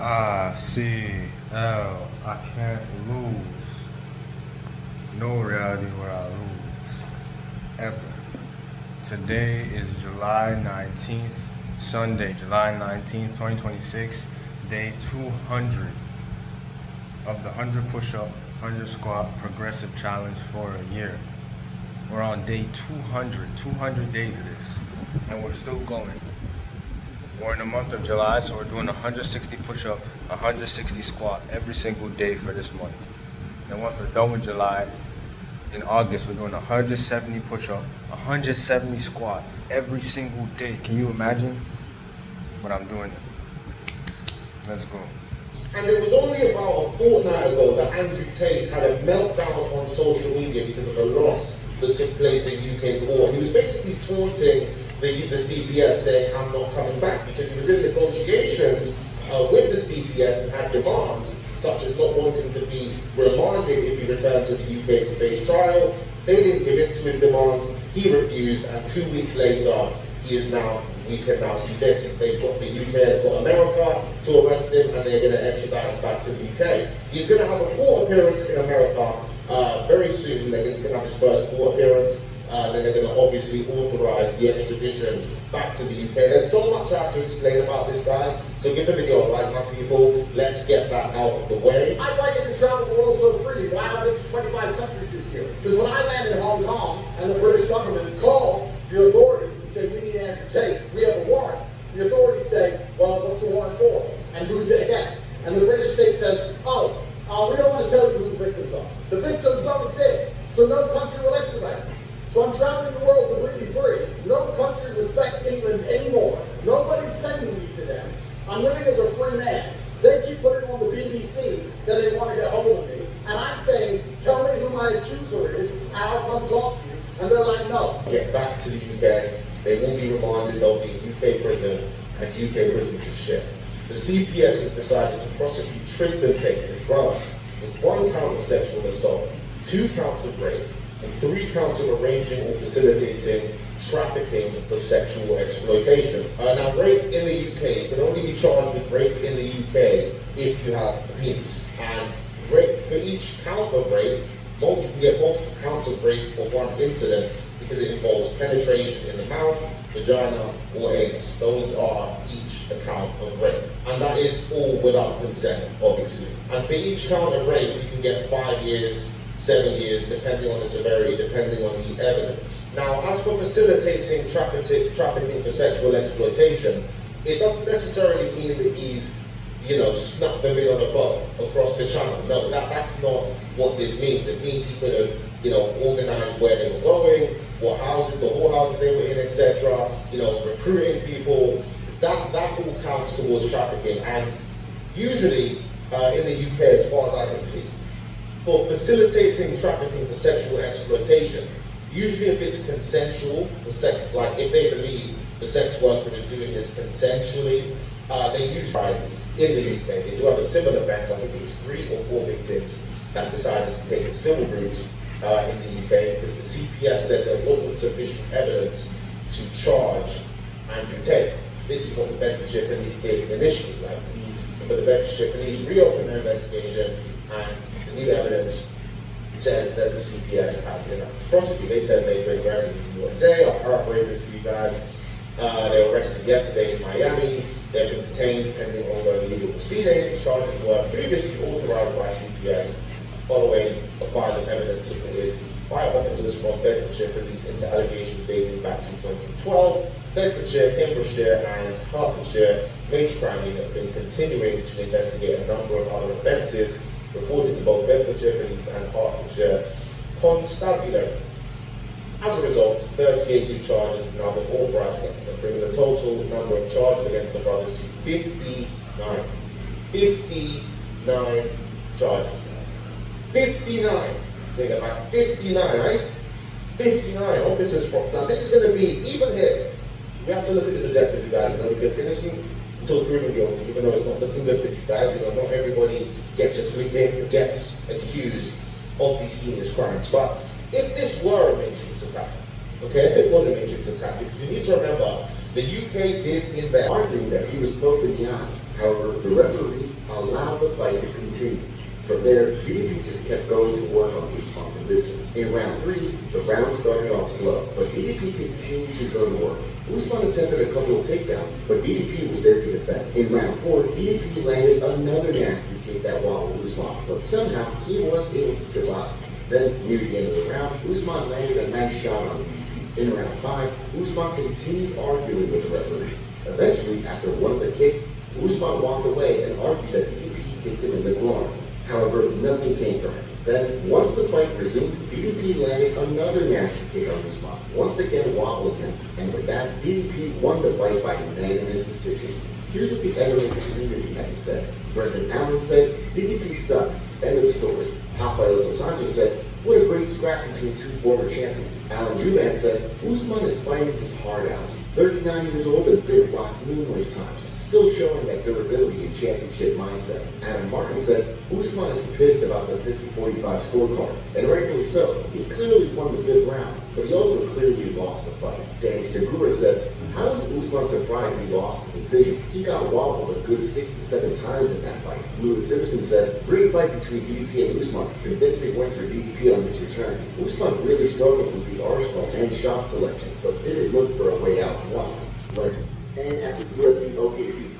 icLAAo, I can't lose. No reality where I lose. Ever. Today is July 19th, Sunday, July 19th, 2026, day 200 of the 100 push-up, 100 squat progressive challenge for a year. We're on day 200 days of this, and we're still going. We're in the month of July, so we're doing 160 push-up, 160 squat every single day for this month. And once we're done with July, in August, we're doing 170 push-up, 170 squat every single day. Can you imagine what I'm doing? Let's go. And it was only about a fortnight ago that Andrew Tate had a meltdown on social media because of a loss that took place in UK court. He was basically taunting the CPS, saying, "I'm not coming back," because he was in negotiations with the CPS and had demands such as not wanting to be remanded if he returned to the UK to face trial. They didn't give in to his demands, he refused, and 2 weeks later, we can now see this. The UK has got America to arrest him, and they're going to extradite him back to the UK. He's going to have a court appearance in America very soon. They're going to have his first court appearance. Then they're going to obviously authorize the extradition back to the UK. There's so much I have to explain about this, guys. So give the video a like, my people. Let's get that out of the way. I might get to travel the world so freely, but I went to 25 countries this year. Because when I landed in Hong Kong and the British government called the authorities and said, "We need Andrew Tate, we have a warrant," the authorities say, "Well, what's the warrant for? And who's it against?" And the British state says, we don't want to tell you who the victims are. The victims don't exist, so no country will extradite them. So I'm traveling the world completely free. No country respects England anymore. Nobody's sending me to them. I'm living as a free man. They keep putting on the BBC that they want to get hold of me. And I'm saying, "Tell me who my accuser is, and I'll come talk to you." And they're like, "No." Get back to the UK. They won't be remanded. They'll be in UK prison, and UK prison should share. The CPS has decided to prosecute Tristan Tate, his brother, with 1 count of sexual assault, 2 counts of rape, and 3 counts of arranging or facilitating trafficking for sexual exploitation. Now, rape in the UK, you can only be charged with rape in the UK if you have a penis. And rape, for each count of rape, you can get multiple counts of rape for 1 incident because it involves penetration in the mouth, vagina, or anus. Those are each a count of rape. And that is all without consent, obviously. And for each count of rape, you can get 5 years, 7 years, depending on the severity, depending on the evidence. Now, as for facilitating trafficking for sexual exploitation, it doesn't necessarily mean that he's, snuck them in on a boat across the channel. No, that's not what this means. It means he could have, organized where they were going, what houses, the whorehouses they were in, etc. Recruiting people. That all counts towards trafficking. And usually, in the UK, as far as I can see, for facilitating trafficking for sexual exploitation, usually if it's consensual, like if they believe the sex worker is doing this consensually, they usually, in the UK, they do have a civil offence. I think it was 3 or 4 victims that decided to take a civil route in the UK because the CPS said there wasn't sufficient evidence to charge Andrew Tate. This is what the Bedfordshire Police did initially. But the Bedfordshire Police reopened their investigation, and the new evidence says that the CPS has enough to prosecute. They said they've been arrested in the USA. I'll paraphrase this for you guys. They were arrested yesterday in Miami. They've been detained pending ongoing legal proceedings. Charges were previously authorized by CPS following a violent evidence submitted by officers from Bedfordshire Police into allegations dating back to 2012. Bedfordshire, Cambridgeshire, and Hertfordshire Major Crime Unit have been continuing to investigate a number of other offences reported to both Bedfordshire Police and Hertfordshire Constabulary. As a result, 38 new charges have now been authorised against them, bringing the total number of charges against the brothers to 59. 59 charges. 59! Nigga, like 59, right? 59 officers from. Now, this is going to be, even here, we have to look at this objectively, guys. Because innocent until proven guilty, even though it's not looking good for these guys. Not everybody gets accused of these heinous crimes. But if this were a matrix attack, okay, if it was a matrix attack, because you need to remember The UK did inbound, arguing that he was poked in the eye. However, the referee allowed the fight to continue. From there, DDP just kept going to work on Usman for distance. In round 3, the round started off slow, but DDP continued to go to work. Usman attempted a couple of takedowns, but DDP was there to defend. In round 4, DDP landed another nasty kick that wobbled Usman, but somehow he was able to survive. Then, near the end of the round, Usman landed a nice shot on DDP. In round 5, Usman continued arguing with the referee. Eventually, after one of the kicks, Usman walked away and argued that DDP kicked him in the groin. However, nothing came from it. Then, once the fight resumed, DDP landed another nasty kick on Usman, once again wobbling him, and with that, DDP won the fight by unanimous decision. Here's what the MMA community had to say. Brendan Allen said, DDP sucks, end of story. Rafael Dos Anjos said, what a great scrap between two former champions. Alan Juman said, Usman is fighting his heart out. 39 years old and been rocked numerous times, still showing that durability and championship mindset. Adam Martin said, Usman is pissed about the 50-45 scorecard, and rightfully so. He clearly won the 5th round, but he also clearly lost the fight. Danny Segura said, how is Usman surprised he lost the decision? He got wobbled a good 6 to 7 times in that fight. Lewis Simpson said, great fight between DDP and Usman. Convincing win for DDP on his return. Usman really struggled with the arsenal and shot selection, but didn't look for a way out once. And after UFC OKC